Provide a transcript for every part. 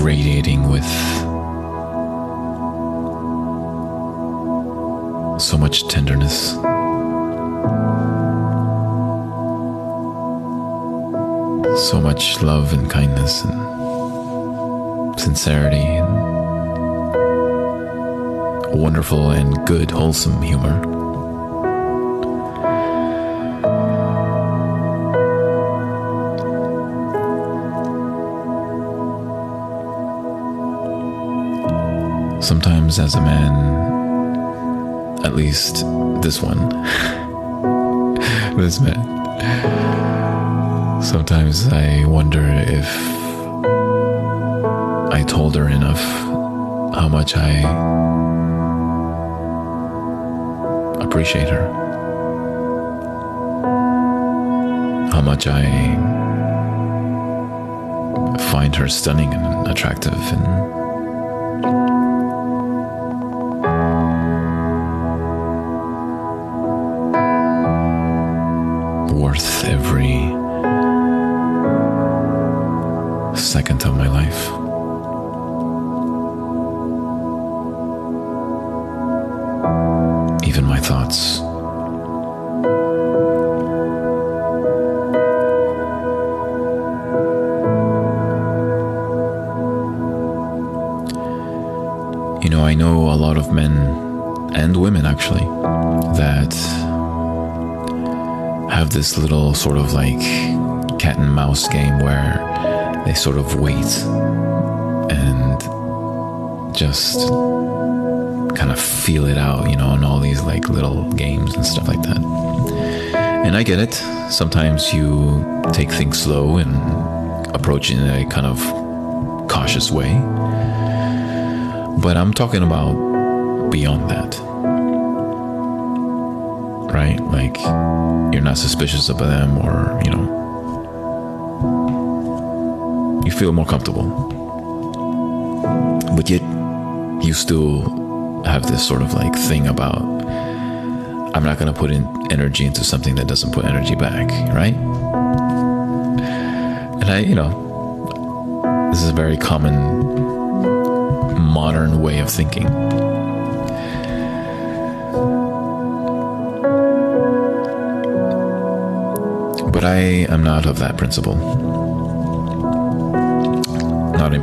radiating with so much tenderness. So much love and kindness and sincerity and wonderful and good, wholesome humor. Sometimes as a man, at least this one, this man, sometimes I wonder if I told her enough how much I appreciate her, how much I find her stunning and attractive and worth every second of my life. Even my thoughts. You know, I know a lot of men and women actually that have this little sort of like cat and mouse game where they sort of wait and just kind of feel it out, you know, and all these like little games and stuff like that. And I get it. Sometimes you take things slow and approach it in a kind of cautious way. But I'm talking about beyond that. Right? Like, you're not suspicious of them, or, you know, you feel more comfortable. But yet, you still have this sort of like thing about, I'm not going to put in energy into something that doesn't put energy back, right? And I, you know, this is a very common modern way of thinking. But I am not of that principle.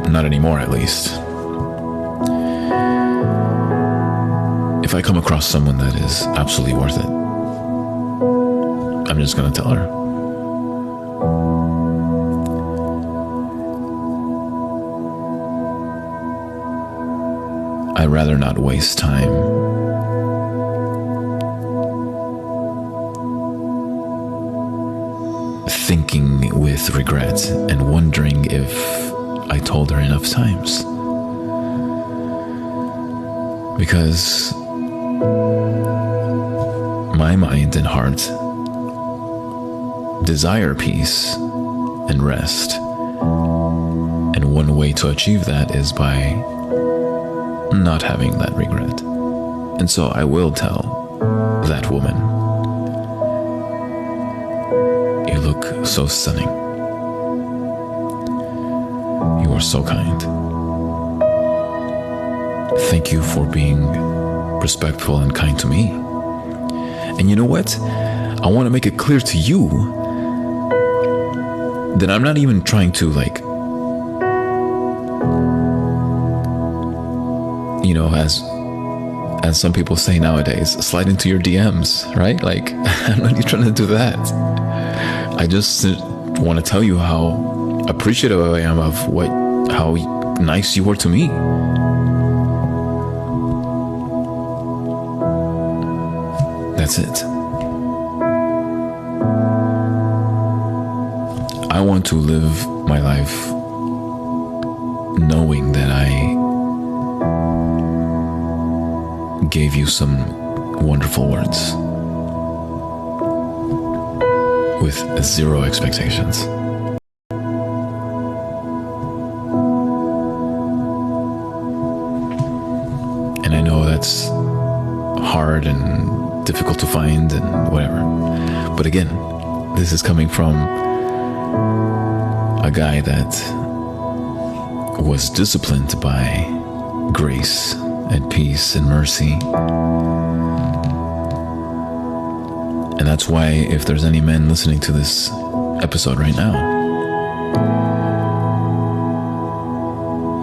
Not anymore, at least. If I come across someone that is absolutely worth it, I'm just going to tell her. I'd rather not waste time thinking with regret and wondering if I told her enough times. Because my mind and heart desire peace and rest. And one way to achieve that is by not having that regret. And so I will tell that woman, you look so stunning. You are so kind. Thank you for being respectful and kind to me. And you know what? I want to make it clear to you that I'm not even trying to, like, you know, as some people say nowadays, slide into your DMs, right? Like, I'm not even trying to do that. I just want to tell you how appreciative I am of how nice you were to me. That's it. I want to live my life knowing that I gave you some wonderful words with zero expectations. And I know that's hard and difficult to find and whatever. But again, this is coming from a guy that was disciplined by grace and peace and mercy. And that's why, if there's any men listening to this episode right now,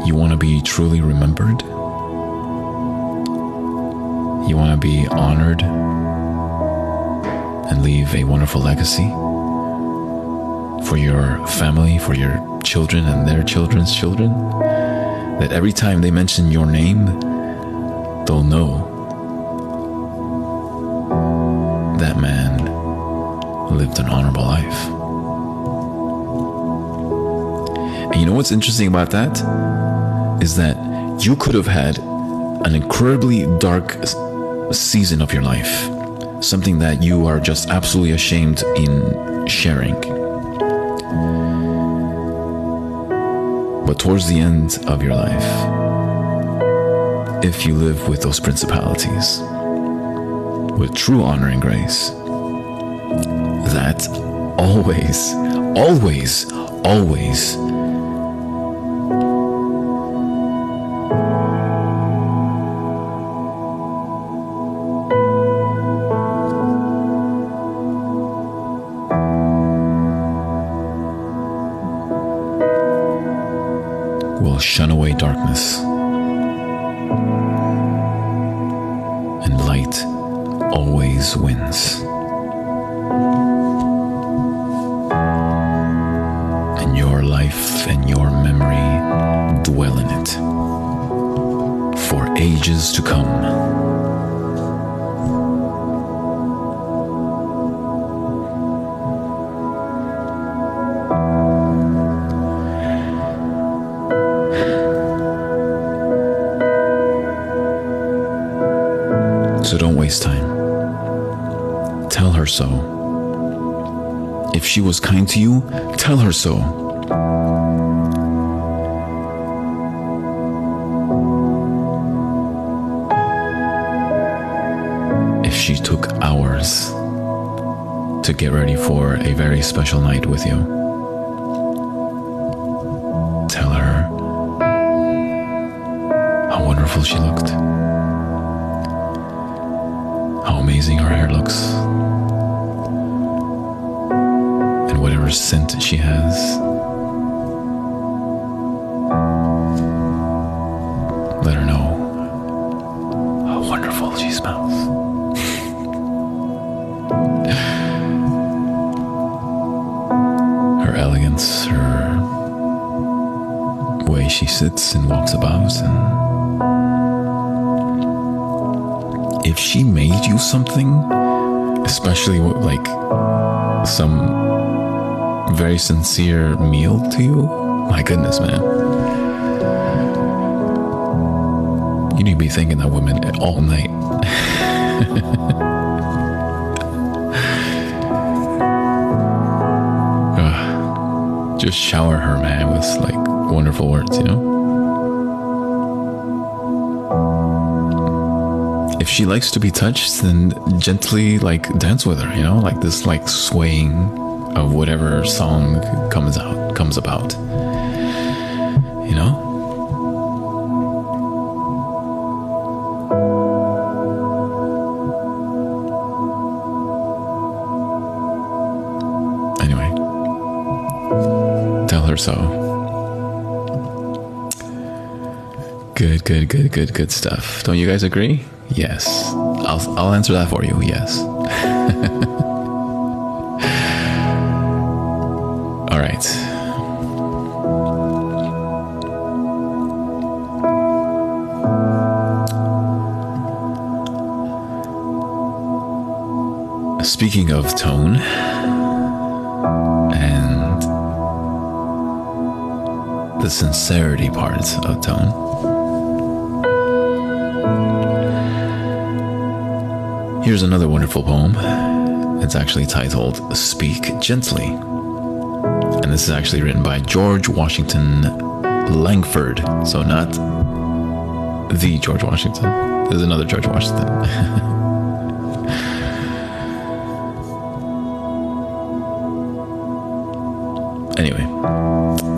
you want to be truly remembered, you want to be honored and leave a wonderful legacy for your family, for your children and their children's children, that every time they mention your name, they'll know that man lived an honorable life. And you know what's interesting about that? Is that you could have had an incredibly dark season of your life, something that you are just absolutely ashamed in sharing. But towards the end of your life, if you live with those principalities, with true honor and grace, that always will shun away darkness, and light always wins. And your life and your memory dwell in it for ages to come. So don't waste time. Tell her so. If she was kind to you, tell her so. If she took hours to get ready for a very special night with you, tell her how wonderful she looked, how amazing her hair looks, and whatever scent she has. Let her know how wonderful she smells. Her elegance, her way she sits and walks about, and if she made you something, especially like some very sincere meal to you, my goodness, man, you need to be thanking that woman all night. Just shower her, man, with like wonderful words, you know? If she likes to be touched, then gently like dance with her, you know, like this like swaying of whatever song comes about, you know? Anyway, tell her so. Good stuff. Don't you guys agree? Yes. I'll answer that for you. Yes. All right. Speaking of tone and the sincerity part of tone, here's another wonderful poem. It's actually titled Speak Gently. And this is actually written by George Washington Langford. So not the George Washington. There's another George Washington. Anyway,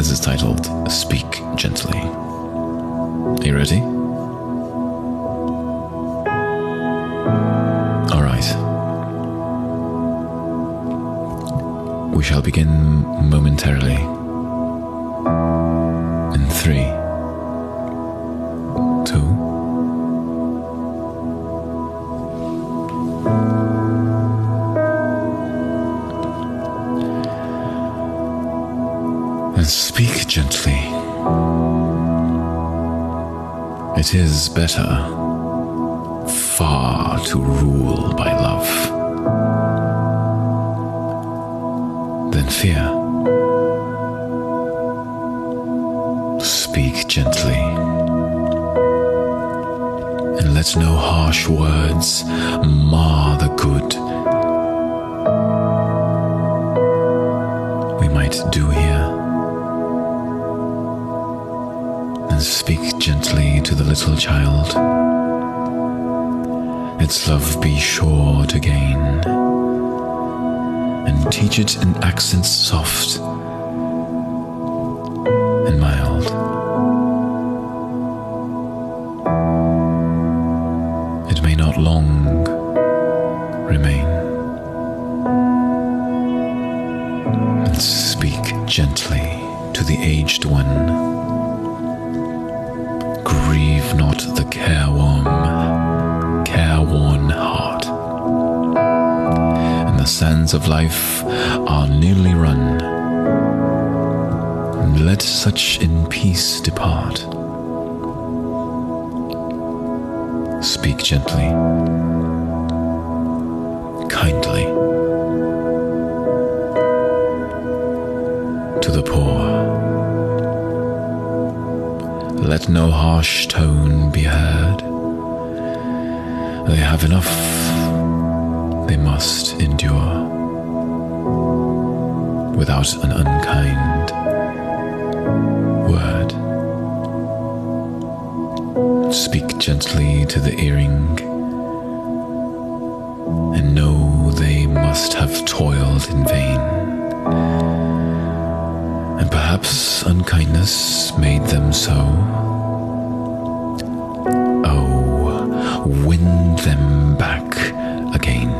This is titled Speak Gently. Are you ready? Alright. We shall begin momentarily. In 3, 2, and speak gently. It is better far to rule by love than fear. Speak gently, and let no harsh words mar the good we might do here. And speak gently to the little child, its love be sure to gain, and teach it in accents soft and mild. It may not long remain. And speak gently to the aged one. Grieve not the careworn heart. And the sands of life are nearly run. And let such in peace depart. Speak gently, kindly, to the poor. Let no harsh tone be heard. They have enough, they must endure, without an unkind word. Speak gently to the erring, and know they must have toiled in vain. And perhaps unkindness made them so. Oh, win them back again.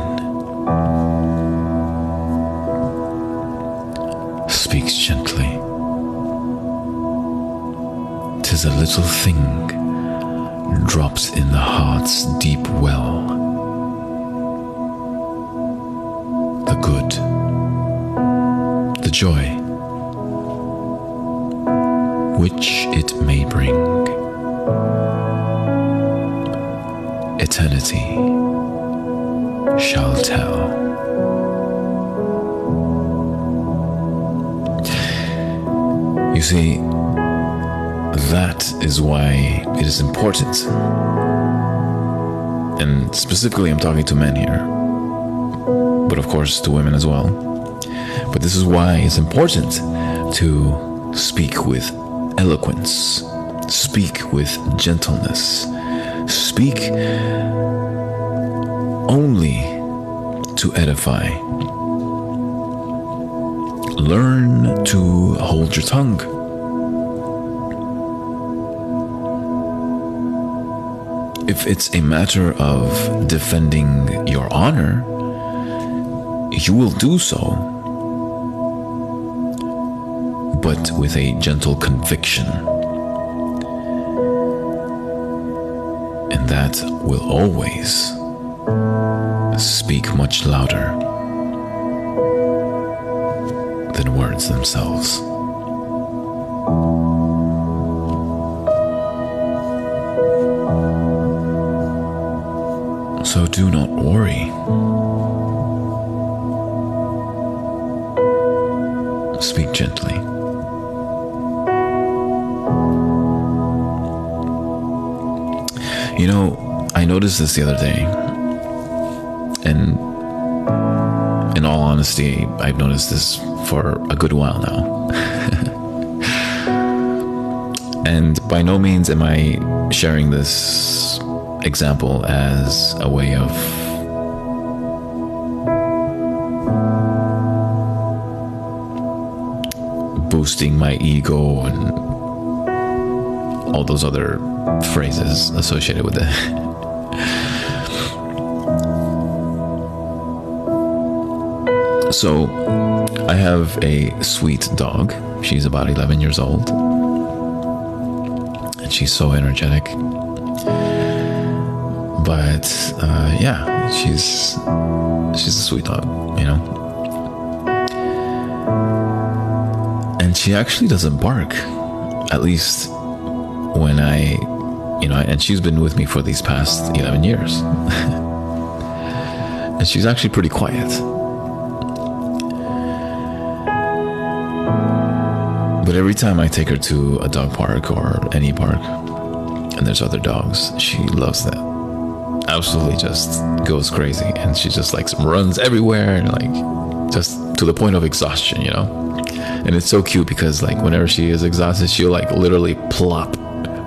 Speaks gently. 'Tis a little thing dropped in the heart's deep well. The good, the joy, which it may bring. Eternity shall tell. You see, that is why it is important, and specifically I'm talking to men here, but of course to women as well, but this is why it's important to speak with eloquence, speak with gentleness, speak only to edify. Learn to hold your tongue. If it's a matter of defending your honor, you will do so, but with a gentle conviction. And that will always speak much louder than words themselves. So do not worry. Speak gently. You know, I noticed this the other day, and in all honesty, I've noticed this for a good while now. And by no means am I sharing this example as a way of boosting my ego and all those other phrases associated with it. So I have a sweet dog. She's about 11 years old. And she's so energetic. But yeah, she's a sweet dog, you know. And she actually doesn't bark. At least when and she's been with me for these past 11 years. And she's actually pretty quiet. But every time I take her to a dog park or any park, and there's other dogs, she loves that. Absolutely just goes crazy. And she just like runs everywhere and like just to the point of exhaustion, you know? And it's so cute because like whenever she is exhausted, she'll like literally plop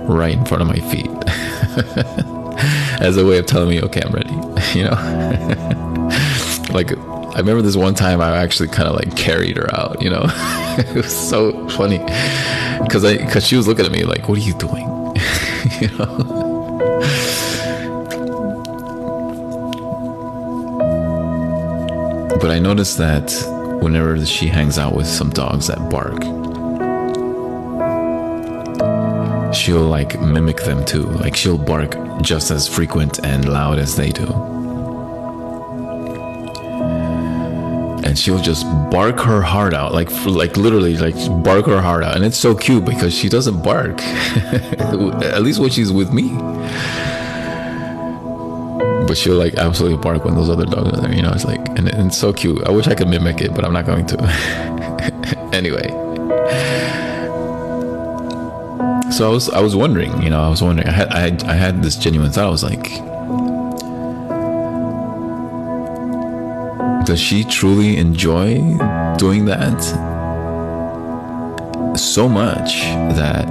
right in front of my feet as a way of telling me, okay, I'm ready, you know? Like, I remember this one time I actually kind of like carried her out, you know? It was so funny because she was looking at me like, what are you doing? You know? But I noticed that whenever she hangs out with some dogs that bark, she'll like mimic them too. Like she'll bark just as frequent and loud as they do. And she'll just bark her heart out, like literally like bark her heart out. And it's so cute because she doesn't bark, at least when she's with me. But she'll like absolutely bark when those other dogs are there, you know. It's like, and it's so cute. I wish I could mimic it, but I'm not going to. Anyway, so I was wondering, I had this genuine thought. I was like, does she truly enjoy doing that so much that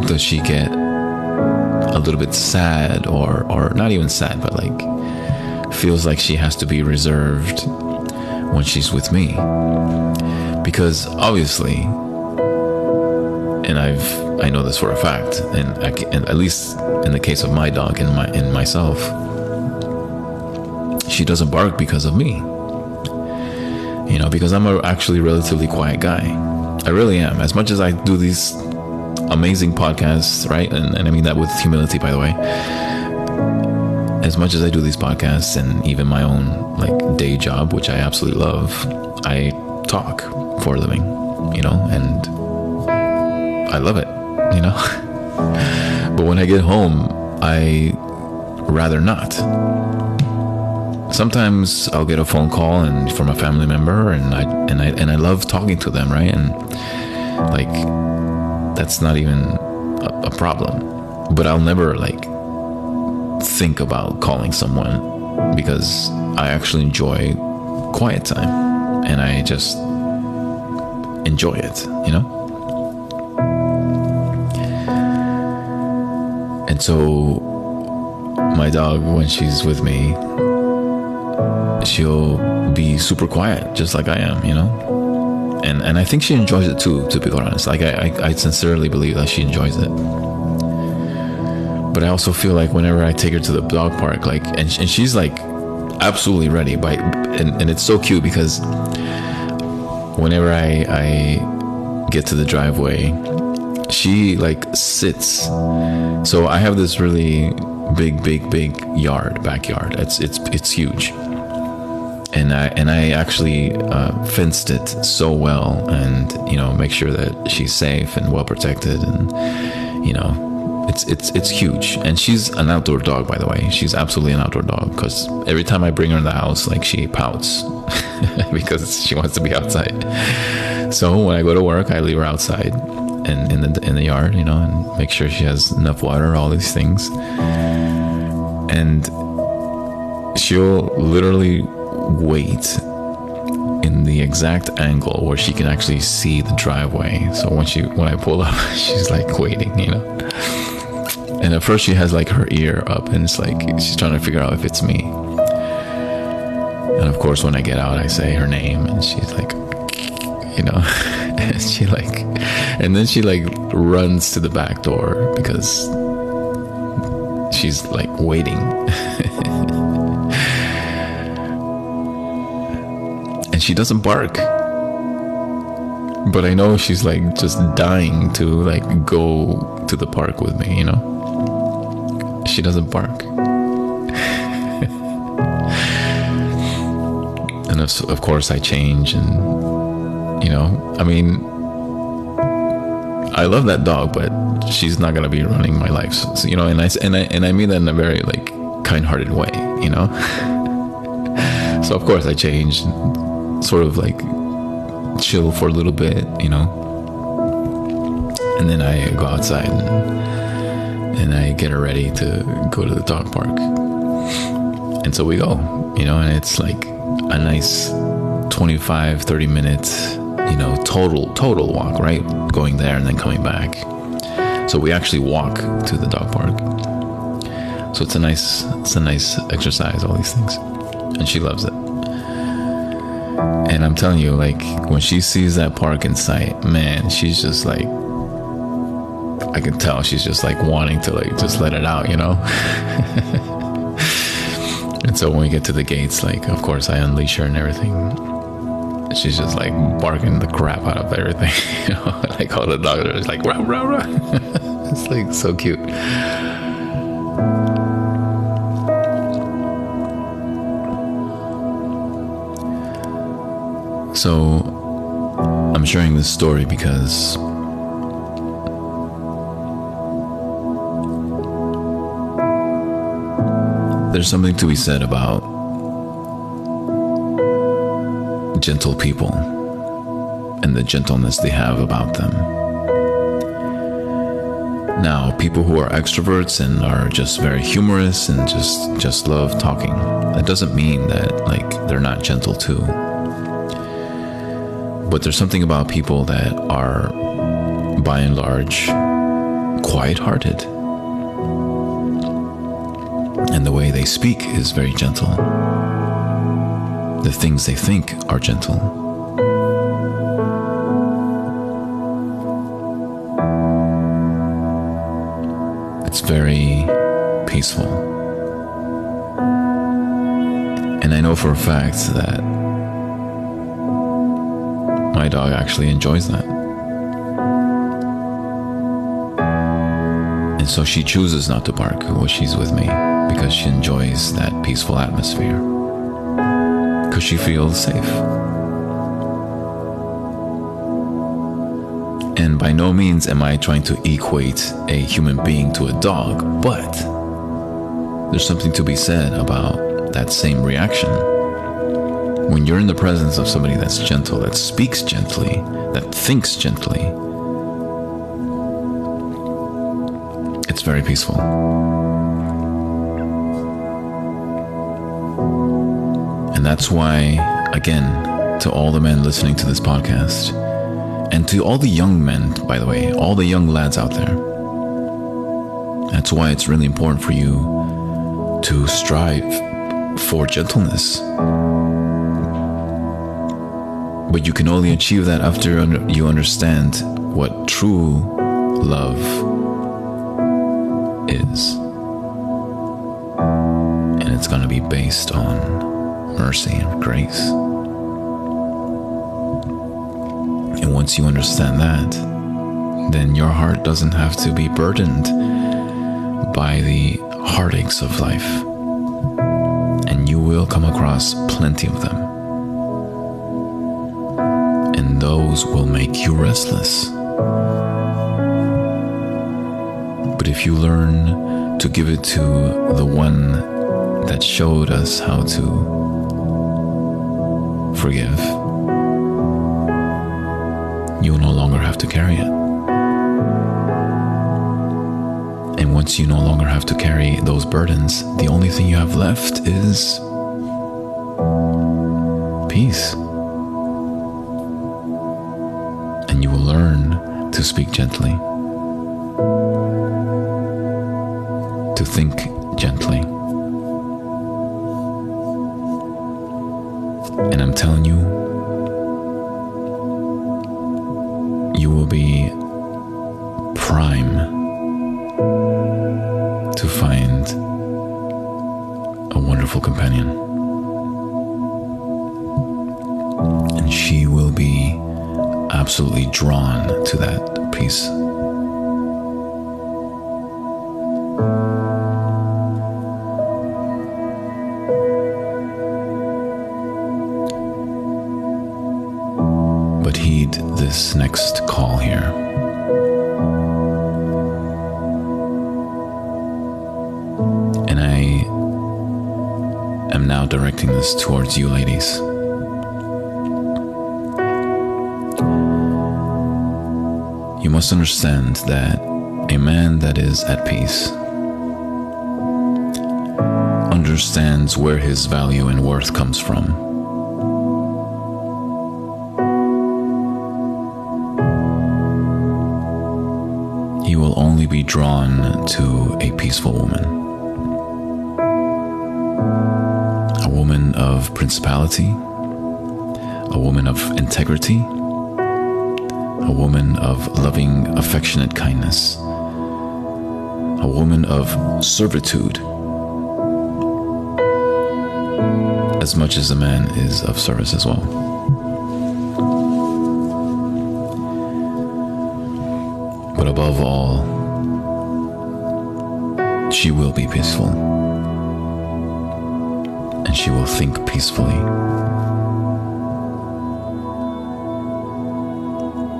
does she get a little bit sad or not even sad, but like feels like she has to be reserved when she's with me? Because obviously, and I know this for a fact, and at least in the case of my dog and myself, she doesn't bark because of me, you know, because I'm actually relatively quiet guy. I really am. As much as I do these amazing podcasts, right? And I mean that with humility, by the way. As much as I do these podcasts and even my own like day job, which I absolutely love, I talk for a living, you know, and I love it, you know. But when I get home, I rather not. Sometimes I'll get a phone call and from a family member, and I love talking to them, right? And like that's not even a problem. But I'll never like think about calling someone because I actually enjoy quiet time and I just enjoy it, you know? And so my dog, when she's with me, she'll be super quiet, just like I am, you know? And I think she enjoys it too, to be quite honest. Like I sincerely believe that she enjoys it. But I also feel like whenever I take her to the dog park, like, and she's like absolutely ready and it's so cute because whenever I get to the driveway, she like sits. So I have this really big backyard. It's huge. And I actually fenced it so well, and you know, make sure that she's safe and well protected, and you know, it's huge. And she's an outdoor dog, by the way. She's absolutely an outdoor dog because every time I bring her in the house, like she pouts because she wants to be outside. So when I go to work, I leave her outside and in the yard, you know, and make sure she has enough water, all these things. And she'll literally wait in the exact angle where she can actually see the driveway. So when I pull up, she's like waiting, you know. And at first she has like her ear up and it's like she's trying to figure out if it's me. And of course when I get out, I say her name and she's like, you know. And and then she like runs to the back door because she's like waiting. And she doesn't bark, but I know she's like just dying to like go to the park with me, you know. She doesn't bark. And of course I change, and you know, I mean, I love that dog, but she's not gonna be running my life, so, you know. And I mean that in a very like kind-hearted way, you know. So of course I change, sort of like chill for a little bit, you know, and then I go outside and I get her ready to go to the dog park. And so we go, you know, and it's like a nice 25-30 minutes, you know, total walk, right? Going there and then coming back. So we actually walk to the dog park. So it's a nice exercise, all these things. And she loves it. And I'm telling you, like, when she sees that park in sight, man, she's just like, I can tell she's just like wanting to like just let it out, you know. And so when we get to the gates, like, of course I unleash her and everything. She's just like barking the crap out of everything, you know. Like all the dogs are just like rah rah rah. It's like so cute. So I'm sharing this story because there's something to be said about gentle people and the gentleness they have about them. Now, people who are extroverts and are just very humorous and just love talking, that doesn't mean that like they're not gentle too. But there's something about people that are, by and large, quiet-hearted. And the way they speak is very gentle. The things they think are gentle. It's very peaceful. And I know for a fact that my dog actually enjoys that. And so she chooses not to bark when she's with me because she enjoys that peaceful atmosphere. Because she feels safe. And by no means am I trying to equate a human being to a dog, but there's something to be said about that same reaction. When you're in the presence of somebody that's gentle, that speaks gently, that thinks gently, it's very peaceful. And that's why, again, to all the men listening to this podcast, and to all the young men, by the way, all the young lads out there, that's why it's really important for you to strive for gentleness. But you can only achieve that after you understand what true love is. And it's going to be based on mercy and grace. And once you understand that, then your heart doesn't have to be burdened by the heartaches of life. And you will come across plenty of them. And those will make you restless. But if you learn to give it to the one that showed us how to forgive, you no longer have to carry it. And once you no longer have to carry those burdens, the only thing you have left is peace. And you will learn to speak gently, to think gently. And I'm telling you, crime to find a wonderful companion. And she will be absolutely drawn to that peace. But heed this next call here. And I am now directing this towards you, ladies. You must understand that a man that is at peace understands where his value and worth comes from. He will only be drawn to a peaceful woman. A woman of principality, a woman of integrity, a woman of loving, affectionate kindness, a woman of servitude, as much as a man is of service as well. But above all, she will be peaceful, and she will think peacefully.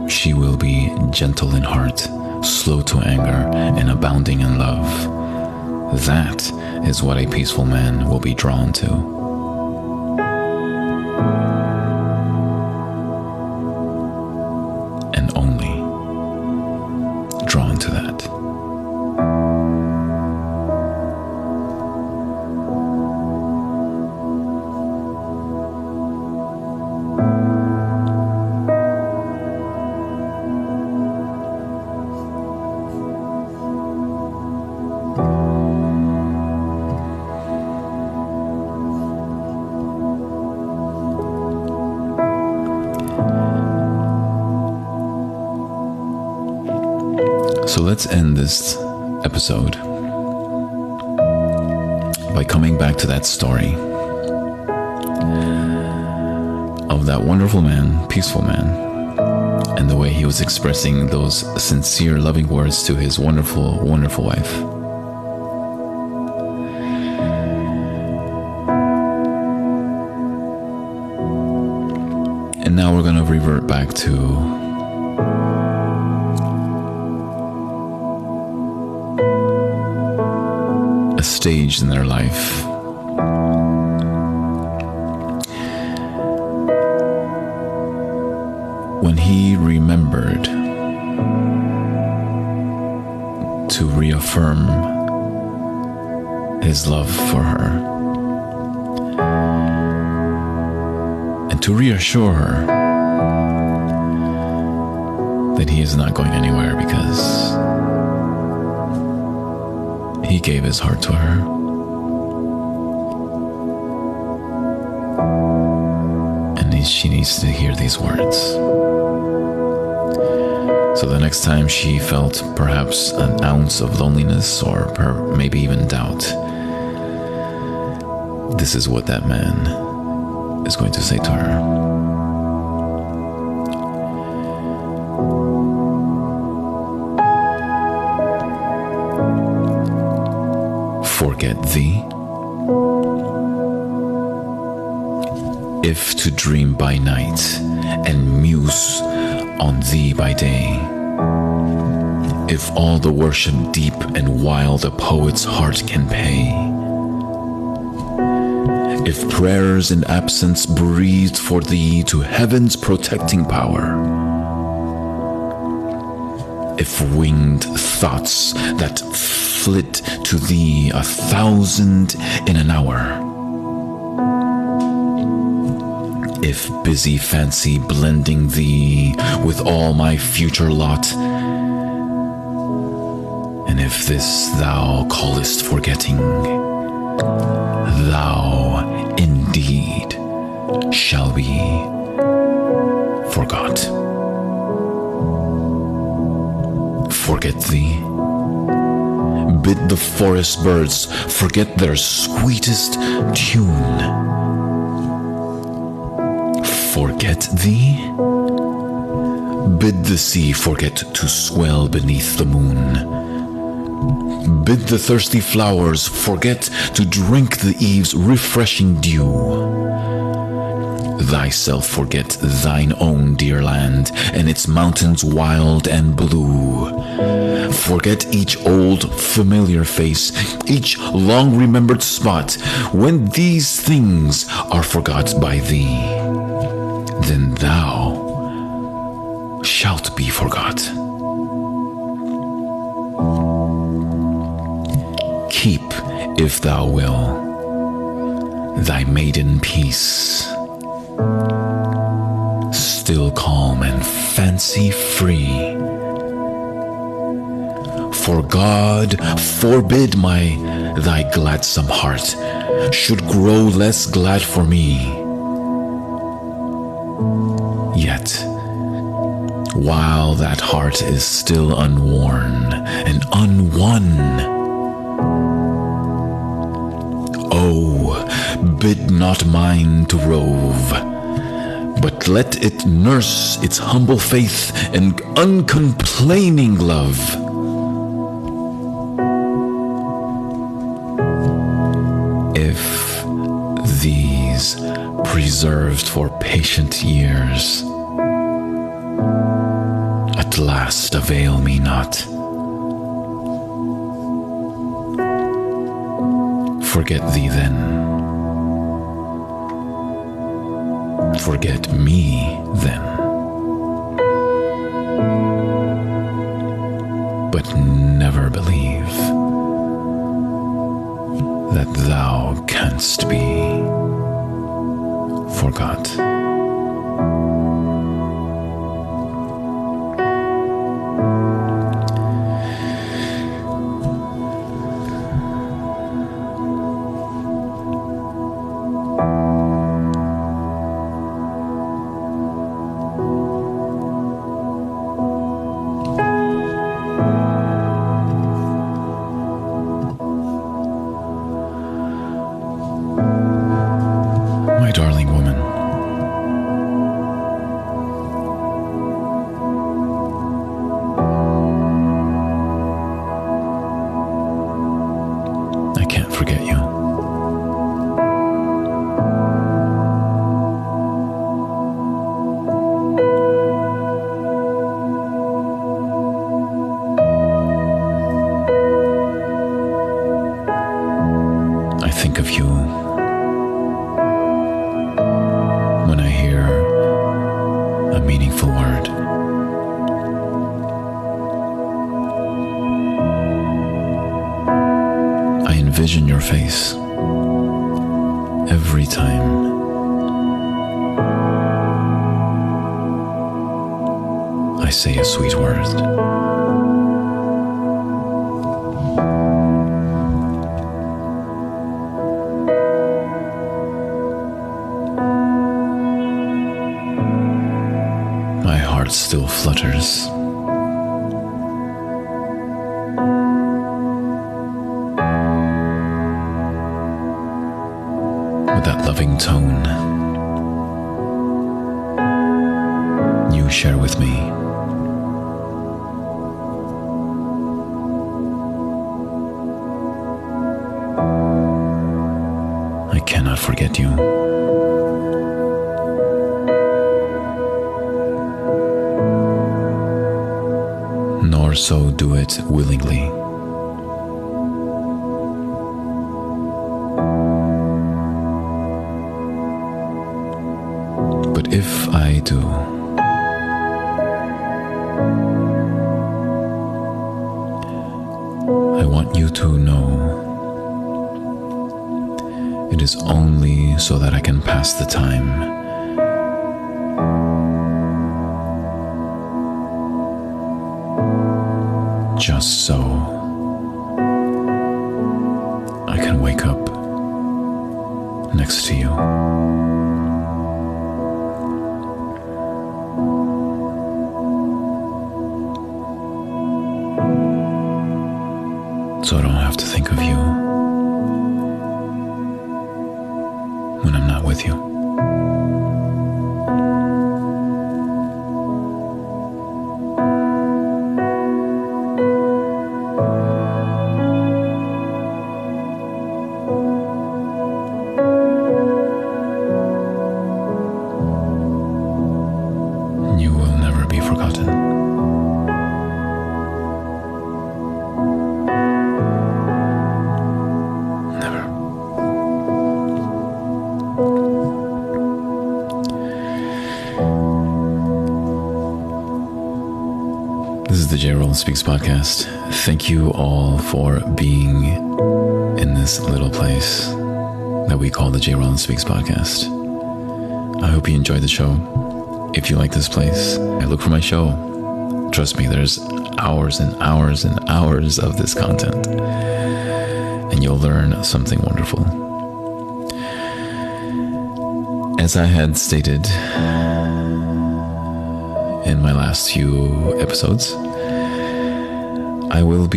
She will be gentle in heart, slow to anger, and abounding in love. That is what a peaceful man will be drawn to. And only drawn to that. So let's end this episode by coming back to that story of that wonderful man, peaceful man, and the way he was expressing those sincere, loving words to his wonderful, wonderful wife. And now we're going to revert back to a stage in their life when he remembered to reaffirm his love for her and to reassure her that he is not going anywhere because he gave his heart to her. And she needs to hear these words. So the next time she felt perhaps an ounce of loneliness or maybe even doubt, this is what that man is going to say to her. Forget thee? If to dream by night and muse on thee by day, if all the worship deep and wild a poet's heart can pay, if prayers in absence breathed for thee to heaven's protecting power, if winged thoughts that flit to thee 1,000 in an hour, if busy fancy blending thee with all my future lot, and if this thou callest forgetting, thou indeed shall be forgot. forget thee. Bid the forest birds forget their sweetest tune. Forget thee? Bid the sea forget to swell beneath the moon. Bid the thirsty flowers forget to drink the eve's refreshing dew. Thyself forget thine own dear land and its mountains wild and blue. Forget each old familiar face, each long remembered spot. When these things are forgot by thee, then thou shalt be forgot. Keep, if thou will, thy maiden peace, still calm and fancy free. For God forbid thy gladsome heart should grow less glad for me. Yet, while that heart is still unworn and unwon, oh, bid not mine to rove, but let it nurse its humble faith and uncomplaining love. If these preserved for patient years at last avail me not, forget thee then. Forget me then. But never believe that thou canst be forgot. My darling woman, I can't forget you. I think of you when I hear a meaningful word. I envision your face every time I say a sweet word. My heart still flutters. With that loving tone you share with me. I cannot forget you. Nor so do it willingly. But if I do, I want you to know it is only so that I can pass the time. Just so I can wake up next to you. have to think of you when I'm not with you. You will never be forgotten. Never. This is the J. Roland Speaks podcast. Thank you all for being in this little place that we call the J. Roland Speaks podcast. I hope you enjoyed the show. If you like this place, look for my show. Trust me, there's hours and hours and hours of this content, and you'll learn something wonderful. As I had stated in my last few episodes, I will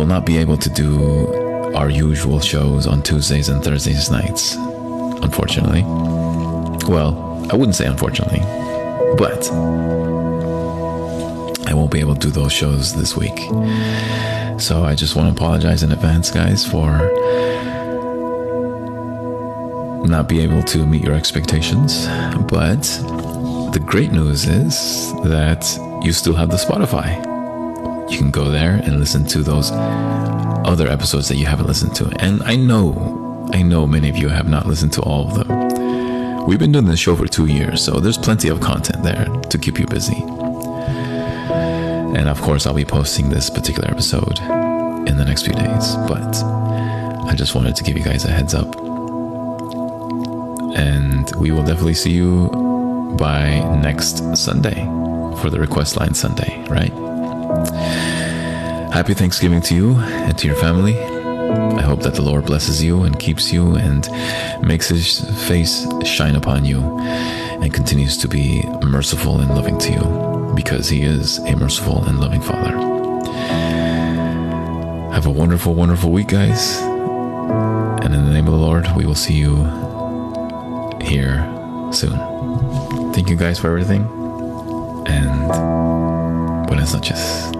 not be able to do our usual shows on Tuesdays and Thursdays nights, unfortunately. Well, I wouldn't say unfortunately, but I won't be able to do those shows this week. So I just want to apologize in advance, guys, for not being able to meet your expectations. But the great news is that you still have the Spotify. You can go there and listen to those other episodes that you haven't listened to. And I know many of you have not listened to all of them. We've been doing this show for 2 years, so there's plenty of content there to keep you busy. And of course, I'll be posting this particular episode in the next few days, but I just wanted to give you guys a heads up. And we will definitely see you by next Sunday for the Request Line Sunday, right? Happy Thanksgiving to you and to your family. I hope that the Lord blesses you and keeps you and makes his face shine upon you and continues to be merciful and loving to you, because he is a merciful and loving Father. Have a wonderful, wonderful week, guys. And in the name of the Lord, we will see you here soon. Thank you guys for everything. And buenas noches.